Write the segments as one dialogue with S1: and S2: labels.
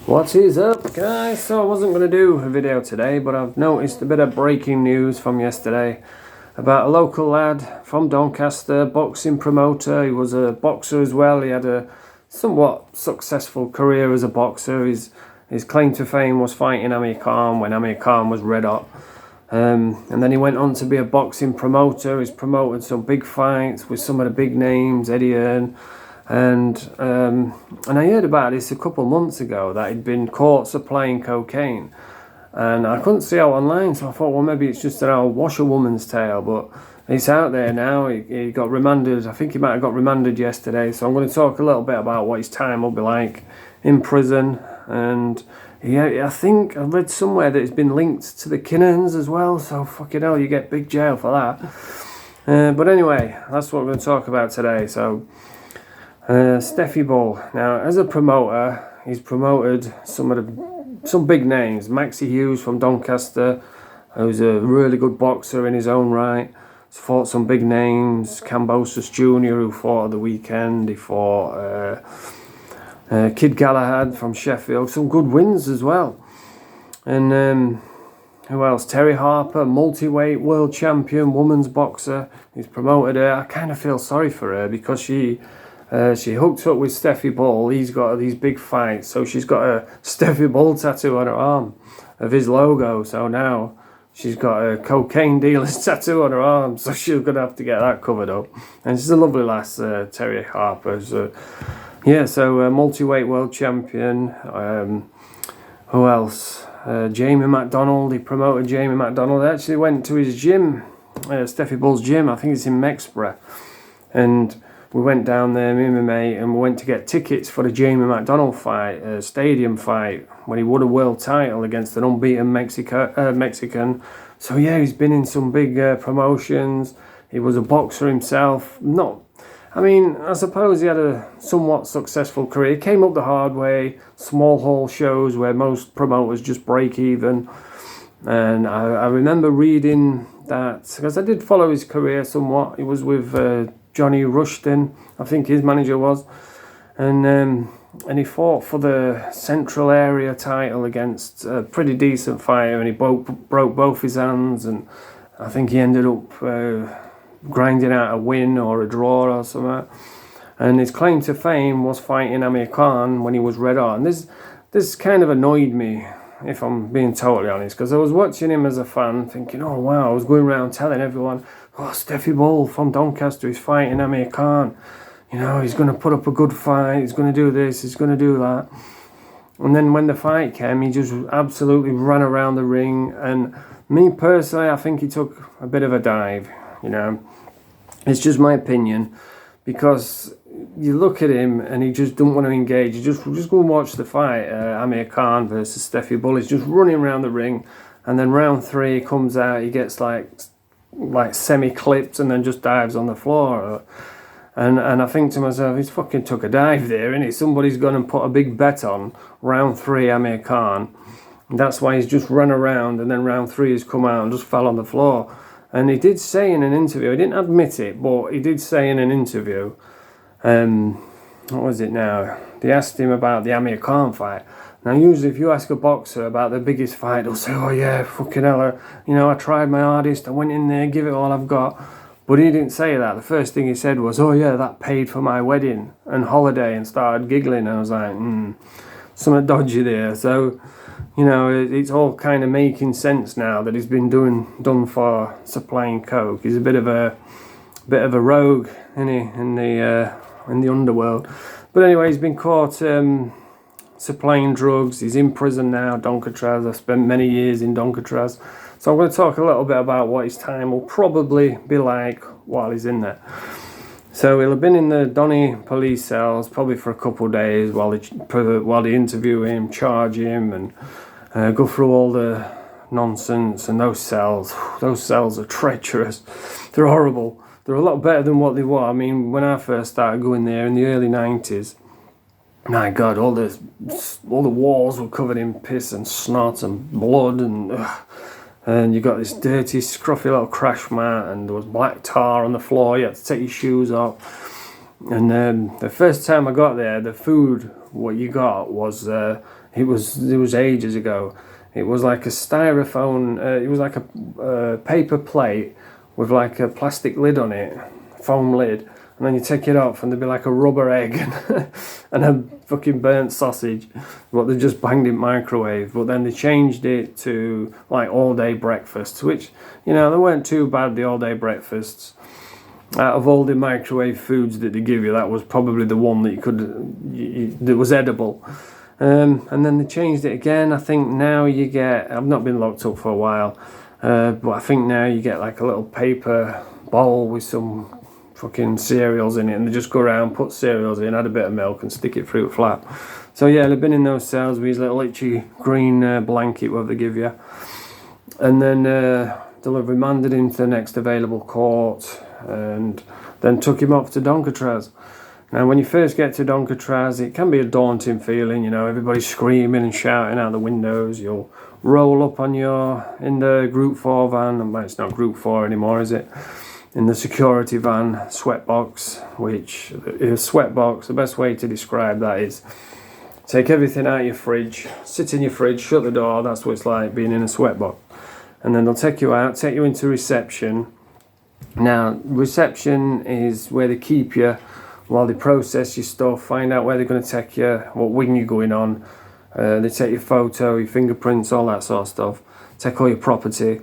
S1: What is up, guys? So I wasn't going to do a video today, but I've noticed a bit of breaking news from yesterday about a local lad from Doncaster, boxing promoter. He was a boxer as well. He had a somewhat successful career as a boxer. His claim to fame was fighting Amir Khan when Amir Khan was red hot. And then he went on to be a boxing promoter. He's promoted some big fights with some of the big names, Eddie Hearn. And I heard about this a couple of months ago, that he'd been caught supplying cocaine, and I couldn't see it online, so I thought, well, maybe it's just an old washerwoman's tale, but it's out there now. He got remanded. I think he might have got remanded yesterday, so I'm going to talk a little bit about what his time will be like in prison. And I think I read somewhere that it's been linked to the Kinnans as well, so fucking hell, you get big jail for that. But anyway, that's what we're going to talk about today. So Stephie Wolf. Now, as a promoter, he's promoted some big names. Maxie Hughes from Doncaster, who's a really good boxer in his own right. He's fought some big names. Cambosis Jr., who fought at the weekend. He fought Kid Galahad from Sheffield. Some good wins as well. And who else? Terry Harper, multi-weight world champion, women's boxer. He's promoted her. I kind of feel sorry for her because she hooked up with Stephie Wolf. He's got these big fights, so she's got a Stephie Wolf tattoo on her arm of his logo. So now she's got a cocaine dealer's tattoo on her arm, so she's gonna have to get that covered up. And she's a lovely lass, Terry Harper. So yeah, so multi-weight world champion. Who else? Jamie McDonald. He promoted Jamie McDonald. I actually went to his gym, Stephie Wolf's gym. I think it's in Mexborough, and we went down there, me and my mate, and we went to get tickets for the Jamie McDonald fight, stadium fight, when he won a world title against an unbeaten Mexican. So yeah, he's been in some big promotions. He was a boxer himself. I suppose he had a somewhat successful career. He came up the hard way, small hall shows where most promoters just break even. And I remember reading that, because I did follow his career somewhat. He was with Johnny Rushton, I think his manager was, and he fought for the Central Area title against a pretty decent fighter, and he broke both his hands, and I think he ended up grinding out a win or a draw or something. And his claim to fame was fighting Amir Khan when he was red hot. And this kind of annoyed me, if I'm being totally honest, because I was watching him as a fan thinking, oh wow, I was going around telling everyone, oh, Stephie Wolf from Doncaster is fighting Amir Khan. You know, he's going to put up a good fight, he's going to do this, he's going to do that. And then when the fight came, he just absolutely ran around the ring. And me personally, I think he took a bit of a dive, you know. It's just my opinion, because you look at him and he just don't want to engage. You just go and watch the fight, Amir Khan versus Stephie Wolf. He's just running around the ring, and then round 3 he comes out, he gets like semi-clipped and then just dives on the floor. And I think to myself, he's fucking took a dive there, innit? Somebody's gone and put a big bet on round 3 Amir Khan. And that's why he's just run around, and then round 3 he's come out and just fell on the floor. And he did say in an interview, he didn't admit it, but he did say in an interview, what was it now? They asked him about the Amir Khan fight. Now, usually if you ask a boxer about the biggest fight, they'll say, oh yeah, fucking hell, I tried my hardest, I went in there, give it all I've got. But he didn't say that. The first thing he said was, oh yeah, that paid for my wedding and holiday, and started giggling. And I was like, something dodgy there. So, it's all kind of making sense now that he's been done for supplying coke. He's a bit of a rogue, isn't he, in the underworld. But anyway, he's been caught supplying drugs. He's in prison now, Doncaster. I've spent many years in Doncaster. So I'm going to talk a little bit about what his time will probably be like while he's in there. So he'll have been in the Donny police cells probably for a couple of days while they interview him, charge him, and go through all the nonsense. And those cells are treacherous. They're horrible. They're a lot better than what they were. I mean, when I first started going there in the early 90s, my God, all the walls were covered in piss and snot and blood, and you got this dirty, scruffy little crash mat, and there was black tar on the floor. You had to take your shoes off. And the first time I got there, the food what you got was it was ages ago. It was like a styrofoam. It was like a paper plate with like a plastic lid on it, foam lid, and then you take it off and there'd be like a rubber egg and a fucking burnt sausage, what they just banged in microwave. But then they changed it to like all day breakfasts, which, you know, they weren't too bad, the all day breakfasts. Out of all the microwave foods that they give you, that was probably the one that you could, that was edible. And then they changed it again. I think now you get, I've not been locked up for a while, but I think now you get like a little paper bowl with some fucking cereals in it, and they just go around, put cereals in, add a bit of milk and stick it through a flap. So yeah, they've been in those cells with his little itchy green blanket what they give you. And then they'll have remanded him to the next available court and then took him off to Doncaster. Now when you first get to Doncaster, it can be a daunting feeling, you know, everybody's screaming and shouting out the windows. You'll roll up on in the Group 4 van, well, it's not Group 4 anymore, is it? In the security van, sweatbox, which is sweatbox. The best way to describe that is take everything out of your fridge, sit in your fridge, shut the door. That's what it's like being in a sweatbox. And then they'll take you out, take you into reception. Now, reception is where they keep you while they process your stuff, find out where they're going to take you, what wing you're going on. They take your photo, your fingerprints, all that sort of stuff. Take all your property.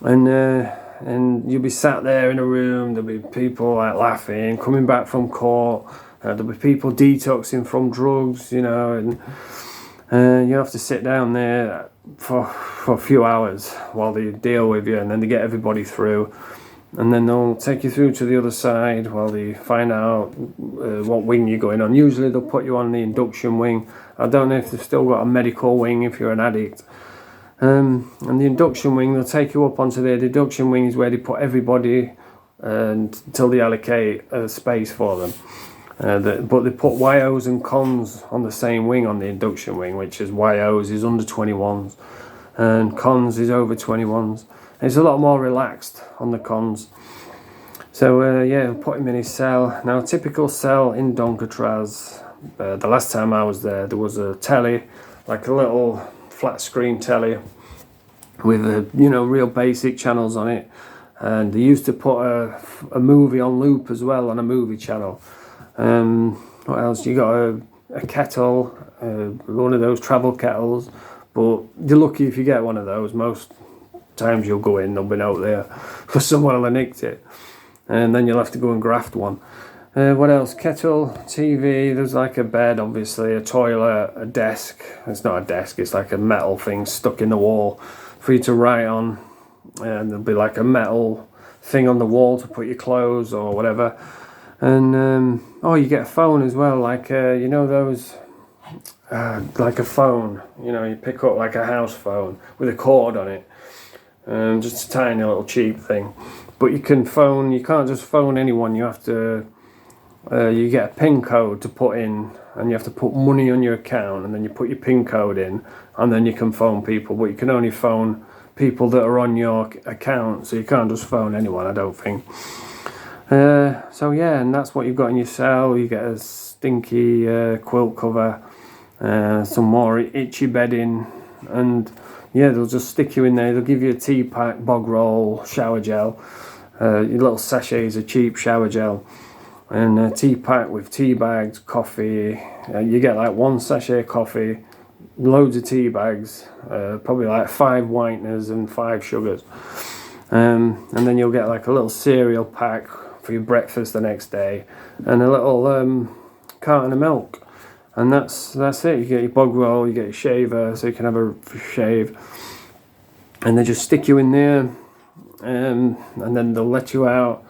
S1: And you'll be sat there in a room. There'll be people like laughing, coming back from court. There'll be people detoxing from drugs, you know, and you have to sit down there for a few hours while they deal with you, and then they get everybody through, and then they'll take you through to the other side while they find out what wing you're going on. Usually they'll put you on the induction wing. I don't know if they've still got a medical wing if you're an addict. And the induction wing, they'll take you up onto there. The induction wing is where they put everybody until they allocate a space for them. But they put YOs and cons on the same wing on the induction wing, which is YOs is under 21s and cons is over 21s. It's a lot more relaxed on the cons. So yeah, we'll put him in his cell. Now, a typical cell in Doncaster, the last time I was there was a telly, like a little flat screen telly with real basic channels on it, and they used to put a movie on loop as well on a movie channel. What else? You got a kettle, one of those travel kettles, but you're lucky if you get one of those. Most times you'll go in, they'll be out there because someone will have nicked it, and then you'll have to go and graft one. What else? Kettle, TV, there's like a bed, obviously, a toilet, a desk. It's not a desk, it's like a metal thing stuck in the wall for you to write on, and there'll be like a metal thing on the wall to put your clothes or whatever. And you get a phone as well, like those like a phone, you pick up like a house phone with a cord on it, just a tiny little cheap thing. But you can phone, you can't just phone anyone, you have to you get a PIN code to put in, and you have to put money on your account, and then you put your PIN code in, and then you can phone people. But you can only phone people that are on your account, so you can't just phone anyone, I don't think. So yeah, and that's what you've got in your cell. You get a stinky quilt cover, some more itchy bedding, and yeah, they'll just stick you in there. They'll give you a tea pack, bog roll, shower gel, your little sachets of cheap shower gel, and a tea pack with tea bags, coffee. You get like one sachet of coffee, loads of tea bags, probably like 5 whiteners and 5 sugars, and then you'll get like a little cereal pack for your breakfast the next day, and a little carton of milk, and that's it. You get your bog roll, you get your shaver so you can have a shave, and they just stick you in there, and then they'll let you out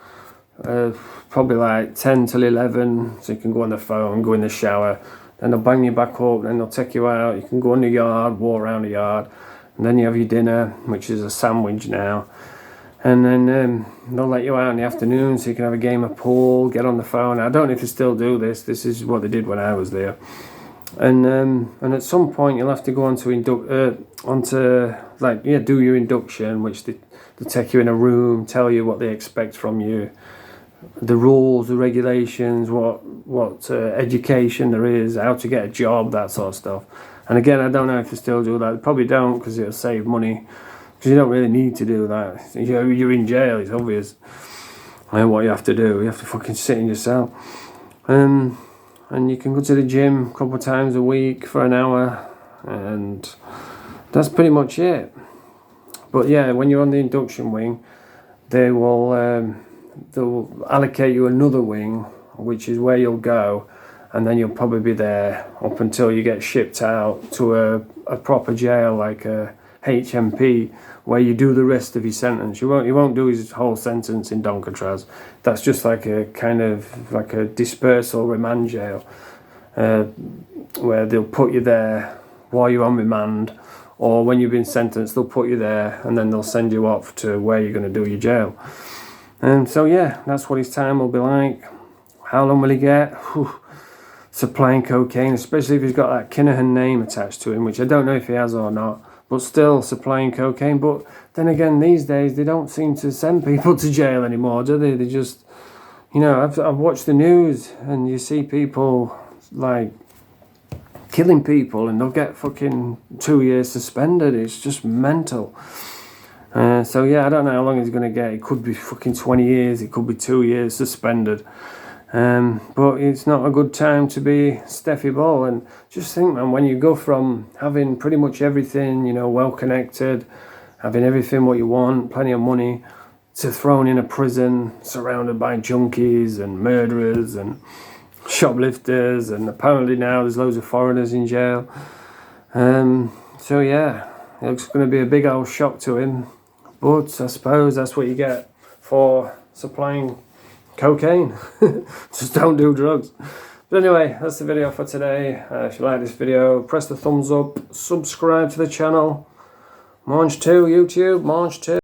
S1: probably like 10 till 11, so you can go on the phone, go in the shower, then they'll bang you back up, then they'll take you out, you can go in the yard, walk around the yard, and then you have your dinner, which is a sandwich now. And then they'll let you out in the afternoon so you can have a game of pool, get on the phone. I don't know if they still do this. This is what they did when I was there. And at some point you'll have to go do your induction, which they take you in a room, tell you what they expect from you, the rules, the regulations, what education there is, how to get a job, that sort of stuff. And again, I don't know if they still do that. They probably don't, because it'll save money. Because you don't really need to do that. You're in jail, it's obvious. And what you have to do, you have to fucking sit in your cell. And you can go to the gym a couple of times a week for an hour. And that's pretty much it. But yeah, when you're on the induction wing, they'll allocate you another wing, which is where you'll go, and then you'll probably be there up until you get shipped out to a proper jail, like a HMP, where you do the rest of your sentence. You won't do his whole sentence in Doncaster. That's just like a kind of like a dispersal remand jail, where they'll put you there while you're on remand, or when you've been sentenced, they'll put you there and then they'll send you off to where you're going to do your jail. And so yeah, that's what his time will be like. How long will he get? Supplying cocaine, especially if he's got that Kinahan name attached to him, which I don't know if he has or not, but still supplying cocaine. But then again, these days they don't seem to send people to jail anymore, do they? They just, I've watched the news and you see people like killing people and they'll get fucking 2 years suspended. It's just mental. So yeah, I don't know how long he's going to get. It could be fucking 20 years, it could be 2 years suspended. But it's not a good time to be Stephie Wolf. And just think, man, when you go from having pretty much everything, well connected, having everything what you want, plenty of money, to thrown in a prison surrounded by junkies and murderers and shoplifters, and apparently now there's loads of foreigners in jail. So yeah, it's going to be a big old shock to him. But I suppose that's what you get for supplying cocaine. Just don't do drugs. But anyway, that's the video for today. If you like this video, press the thumbs up, subscribe to the channel. March 2, YouTube, March 2.